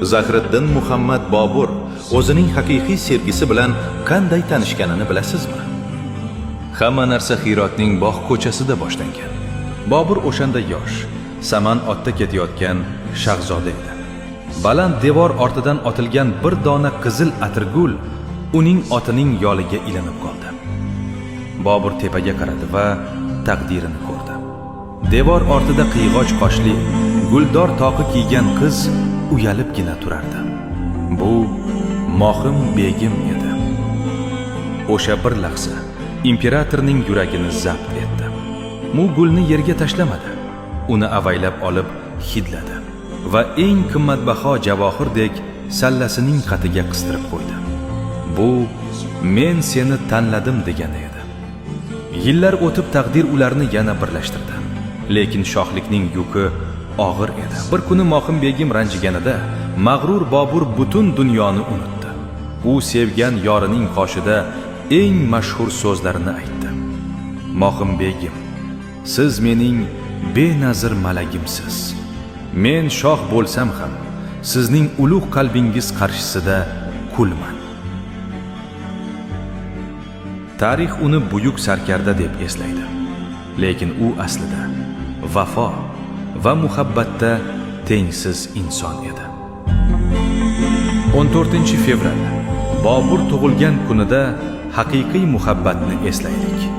Zahriddin Muhammad Bobur o'zining haqiqiy sevgisi bilan qanday tanishganini bilasizmi? Hamma narsa Hirotning bog' ko'chasida boshlangan. Bobur o'shanda yosh, saman otda ketayotgan shahzoda edi. Baland devor ortidan otilgan bir dona qizil atirgul uning otining yoliga ilinib qoldi. Bobur tepaga qaradi va taqdirini ko'rdi. Devor ortida qiyg'och qoshli, guldor toqi kiygan qiz uyalibgina turardi. Bu Mohim begim edi. O'sha bir lahza imperatorning yuragini zabt etdi. U gulni yerga tashlamadi. Uni avaylab olib hidladi va eng qimmatbaho javohirdek sallasining qatiga qistirib qo'ydi. Bu men seni tanladim degani edi. Yillar o'tib taqdir ularni yana birlashtirdi. Lekin shohlikning yuki og'ir edi. Bir kuni Mohim begim ranjiganida mag'rur Bobur butun dunyoni unutdi. U sevgan yorining qoshida eng mashhur so'zlarini aytdi. Mohim begim, siz mening benazir malagimsiz. Men shoh bo'lsam ham sizning ulug' qalbingiz qarshisida qulman. Tarix uni buyuk sarkarda deb eslaydi. Lekin u aslida vafo va muhabbatda tengsiz inson edi. 14 fevral Bobur tug'ilgan kunida haqiqiy muhabbatni eslaylik.